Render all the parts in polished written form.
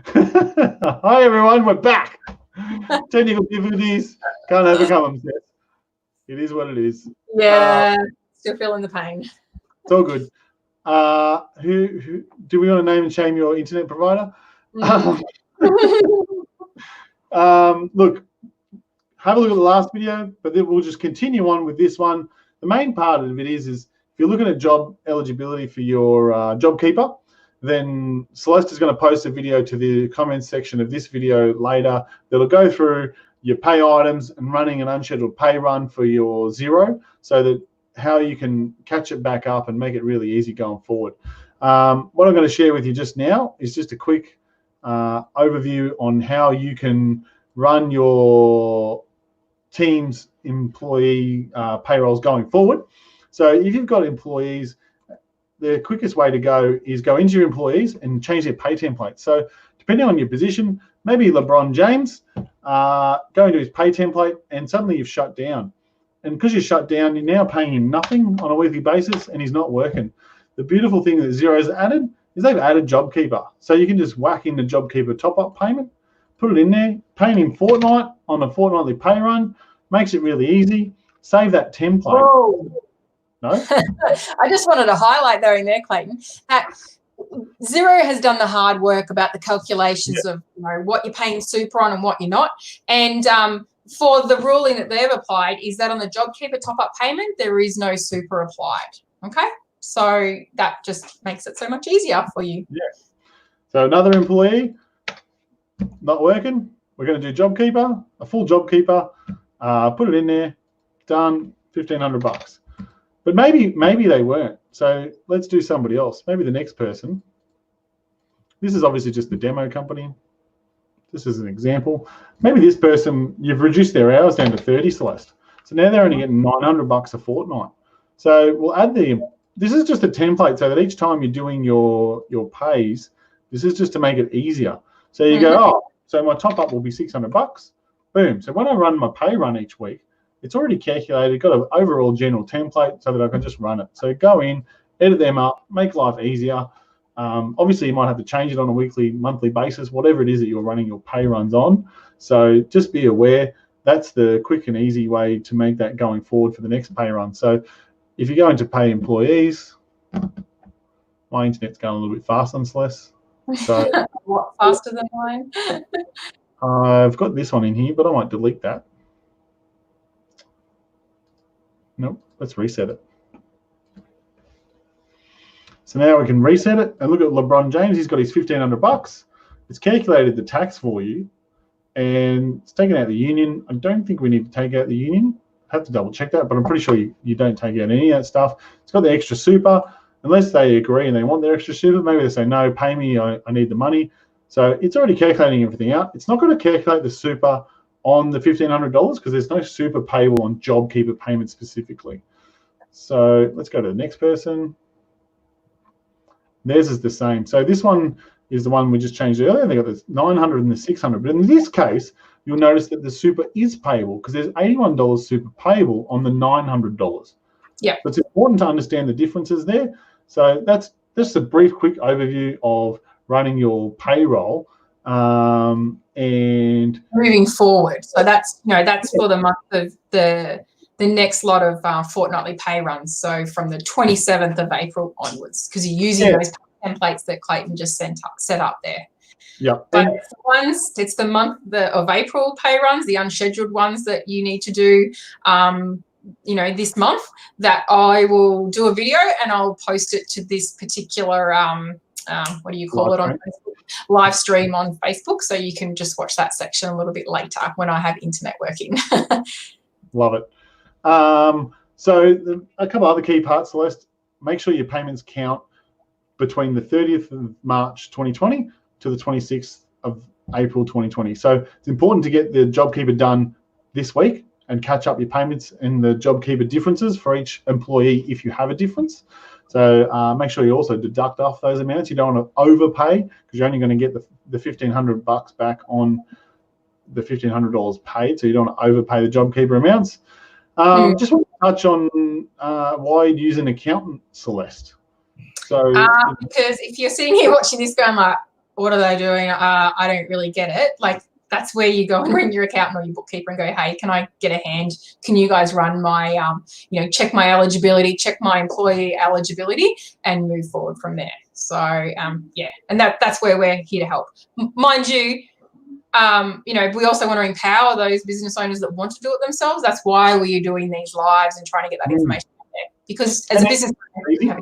Hi everyone, we're back. Technical difficulties, can't overcome them. Seth. It is what it is. Yeah, still feeling the pain. It's all good. Who do we want to name and shame your internet provider? Look, have a look at the last video, but then we'll just continue on with this one. The main part of it is if you're looking at job eligibility for your JobKeeper, then Celeste is going to post a video to the comments section of this video later that'll go through your pay items and running an unscheduled pay run for your Xero, so that how you can catch it back up and make it really easy going forward. What I'm going to share with you just now is just a quick overview on how you can run your team's employee payrolls going forward. So if you've got employees, the quickest way to go is go into your employees and change their pay template. So depending on your position, maybe LeBron James, go into his pay template and suddenly you've shut down. And because you're shut down, you're now paying him nothing on a weekly basis and he's not working. The beautiful thing that Xero's added is they've added JobKeeper. So you can just whack in the JobKeeper top-up payment, put it in there, paying him fortnight on a fortnightly pay run, makes it really easy. Save that template. Whoa. No? I just wanted to highlight there in there, Clayton, that Xero has done the hard work about the calculations of what you're paying super on and what you're not. And for the ruling that they've applied is that on the JobKeeper top-up payment, there is no super applied. Okay? So that just makes it so much easier for you. Yes. So another employee not working, we're going to do JobKeeper, a full JobKeeper, put it in there, done, $1,500. But maybe they weren't. So let's do somebody else. Maybe the next person. This is obviously just the demo company. This is an example. Maybe this person, you've reduced their hours down to 30, Celeste. So now they're only getting $900 a fortnight. So we'll add this is just a template so that each time you're doing your pays, this is just to make it easier. So you go, so my top up will be $600. Boom. So when I run my pay run each week, it's already calculated, got an overall general template so that I can just run it. So go in, edit them up, make life easier. Obviously, you might have to change it on a weekly, monthly basis, whatever it is that you're running your pay runs on. So just be aware that's the quick and easy way to make that going forward for the next pay run. So if you go into pay employees, my internet's going a little bit fast on Celeste. So what, faster than mine? I've got this one in here, but I might delete that. Nope, let's reset it. So now we can reset it and look at LeBron James. He's got his $1,500. It's calculated the tax for you and it's taken out the union. I don't think we need to take out the union. I have to double check that, but I'm pretty sure you don't take out any of that stuff. It's got the extra super. Unless they agree and they want their extra super, maybe they say, no, pay me, I need the money. So it's already calculating everything out. It's not going to calculate the super on the $1,500 because there's no super payable on JobKeeper payment specifically. So let's go to the next person. Theirs is the same. So this one is the one we just changed earlier. They got this 900 and the 600. But in this case, you'll notice that the super is payable because there's $81 super payable on the $900. Yeah. So it's important to understand the differences there. So that's just a brief, quick overview of running your payroll. And moving forward, so that's for the month of the next lot of fortnightly pay runs. So from the 27th of April onwards, because you're using those templates that Clayton just set up there. Yeah, but it's the month of April pay runs, the unscheduled ones that you need to do. This month that I will do a video and I'll post it to this particular what do you call it on Facebook? Live stream on Facebook, so you can just watch that section a little bit later when I have internet working. Love it. So a couple other key parts, Celeste. Make sure your payments count between the 30th of March 2020 to the 26th of April 2020. So it's important to get the JobKeeper done this week and catch up your payments and the JobKeeper differences for each employee if you have a difference. So make sure you also deduct off those amounts. You don't want to overpay because you're only going to get the $1,500 back on the $1,500 paid. So you don't want to overpay the JobKeeper amounts. Just want to touch on why you'd use an accountant, Celeste. So because if you're sitting here watching this going like, what are they doing? I don't really get it. Like, that's where you go and ring your accountant or your bookkeeper and go, hey, can I get a hand? Can you guys run my, check my eligibility, check my employee eligibility, and move forward from there. So, and that's where we're here to help. Mind you, we also want to empower those business owners that want to do it themselves. That's why we're doing these lives and trying to get that information out there. Because as a business owner,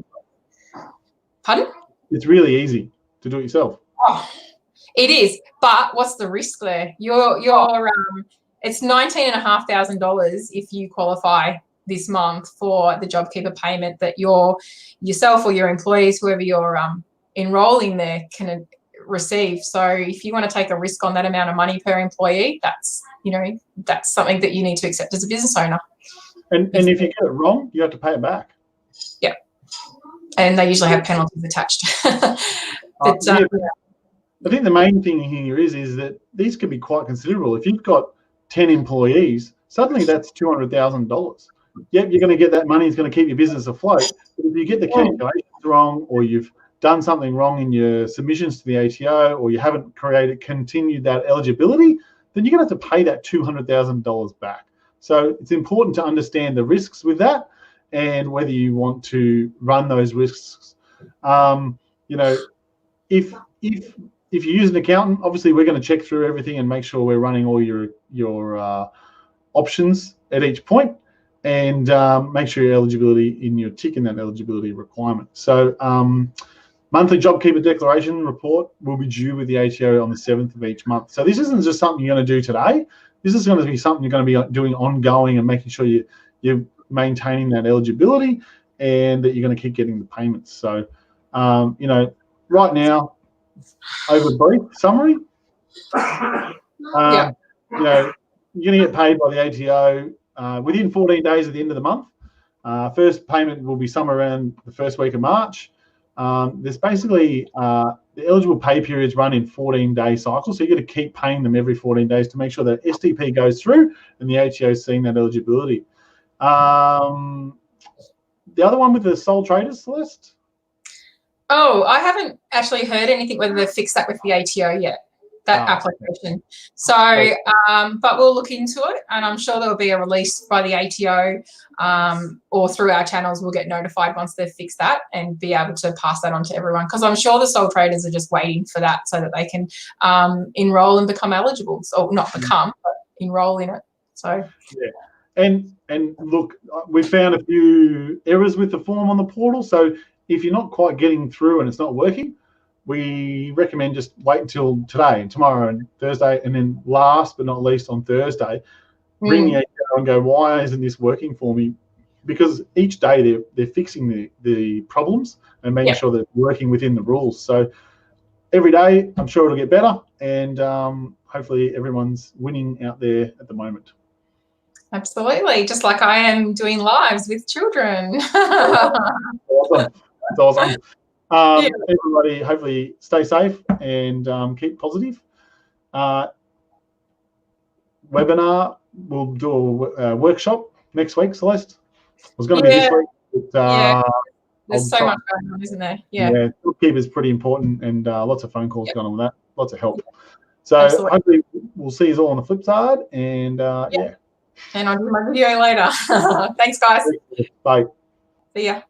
pardon? It's really easy to do it yourself. Oh, it is, but what's the risk there? It's $19,500 if you qualify this month for the JobKeeper payment that yourself or your employees, whoever you're enrolling there, can receive. So if you want to take a risk on that amount of money per employee, that's something that you need to accept as a business owner. And if you get it wrong, you have to pay it back. Yeah, and they usually have penalties attached. I think the main thing here is that these can be quite considerable. If you've got 10 employees, suddenly that's $200,000. Yep, you're going to get that money. It's going to keep your business afloat. But if you get the calculations wrong, or you've done something wrong in your submissions to the ATO, or you haven't continued that eligibility, then you're going to have to pay that $200,000 back. So it's important to understand the risks with that and whether you want to run those risks. If you use an accountant, obviously we're going to check through everything and make sure we're running all your options at each point, and make sure your eligibility you're ticking that eligibility requirement. So monthly JobKeeper declaration report will be due with the ATO on the 7th of each month. So this isn't just something you're going to do today. This is going to be something you're going to be doing ongoing and making sure you're maintaining that eligibility and that you're going to keep getting the payments. So, right now, over brief summary, you're going to get paid by the ATO within 14 days at the end of the month. First payment will be somewhere around the first week of March. There's basically the eligible pay periods run in 14-day cycles, so you're going to keep paying them every 14 days to make sure that STP goes through and the ATO is seeing that eligibility. The other one with the sole traders list? Oh, I haven't actually heard anything whether they've fixed that with the ATO yet, that application. So, but we'll look into it, and I'm sure there will be a release by the ATO or through our channels. We'll get notified once they've fixed that and be able to pass that on to everyone, because I'm sure the sole traders are just waiting for that so that they can enroll and become eligible, or not become, but enroll in it. So yeah. And look, we found a few errors with the form on the portal. So if you're not quite getting through and it's not working, we recommend just wait until today and tomorrow and Thursday, and then last but not least on Thursday, ring the ATO and go, why isn't this working for me? Because each day they're fixing the problems and making sure they're working within the rules. So every day, I'm sure it'll get better, and hopefully everyone's winning out there at the moment. Absolutely, just like I am doing lives with children. Awesome. It's awesome. Everybody, hopefully stay safe and keep positive. Webinar, we'll do a workshop next week, Celeste. It was going to be this week. But, there's so much going on, isn't there? Yeah. JobKeeper is pretty important, and lots of phone calls going on with that. Lots of help. So hopefully we'll see you all on the flip side, and And I'll do my video later. Thanks, guys. Bye. See ya.